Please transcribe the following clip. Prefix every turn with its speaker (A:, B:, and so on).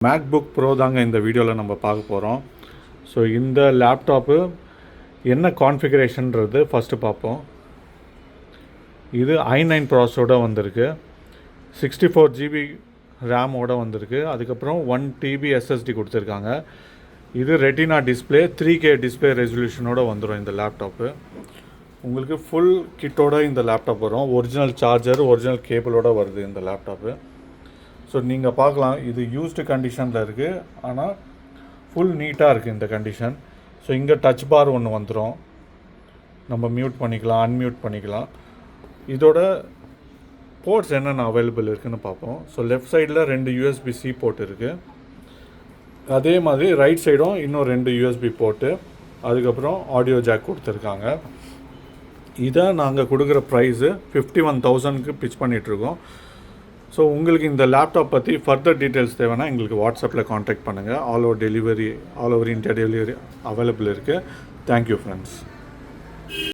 A: MacBook bro தாங்க இந்த வீடியோவில் நம்ம பார்க்க போகிறோம். ஸோ இந்த லேப்டாப்பு என்ன கான்ஃபிகரேஷன்றது ஃபஸ்ட்டு பார்ப்போம். இது i9 ப்ராசஸோடு வந்திருக்கு, 64 GB ரேமோடு வந்திருக்கு. அதுக்கப்புறம் 1 TB SSD கொடுத்துருக்காங்க. இது ரெட்டினா டிஸ்பிளே 3K டிஸ்பிளே ரெசல்யூஷனோடு வந்துடும் இந்த லேப்டாப்பு. உங்களுக்கு ஃபுல் கிட்டோட இந்த லேப்டாப் வரும். ஒரிஜினல் சார்ஜர், ஒரிஜினல் கேபிளோடு வருது இந்த லேப்டாப்பு. ஸோ நீங்கள் பார்க்கலாம், இது யூஸ்டு கண்டிஷனில் இருக்குது, ஆனால் ஃபுல் நீட்டாக இருக்குது இந்த கண்டிஷன். ஸோ இங்கே டச் பார் ஒன்று வந்துடும், நம்ம மியூட் பண்ணிக்கலாம், அன்மியூட் பண்ணிக்கலாம். இதோட போர்ட்ஸ் என்னென்ன அவைலபிள் இருக்குதுன்னு பார்ப்போம். ஸோ லெஃப்ட் சைடில் 2 USB-C போர்ட் இருக்குது. அதே மாதிரி ரைட் சைடும் இன்னும் 2 USB போர்ட்டு, அதுக்கப்புறம் ஆடியோ ஜாக் கொடுத்துருக்காங்க. இதை நாங்கள் கொடுக்குற ப்ரைஸு 51,000க்கு பிச் பண்ணிகிட்ருக்கோம். ஸோ உங்களுக்கு இந்த லேப்டாப் பற்றி ஃபர்தர் டீட்டெயில்ஸ் தேவைன்னா எங்களுக்கு வாட்ஸ்அப்பில் காண்டாக்ட் பண்ணுங்கள். All over India delivery available இருக்குது. Thank you friends.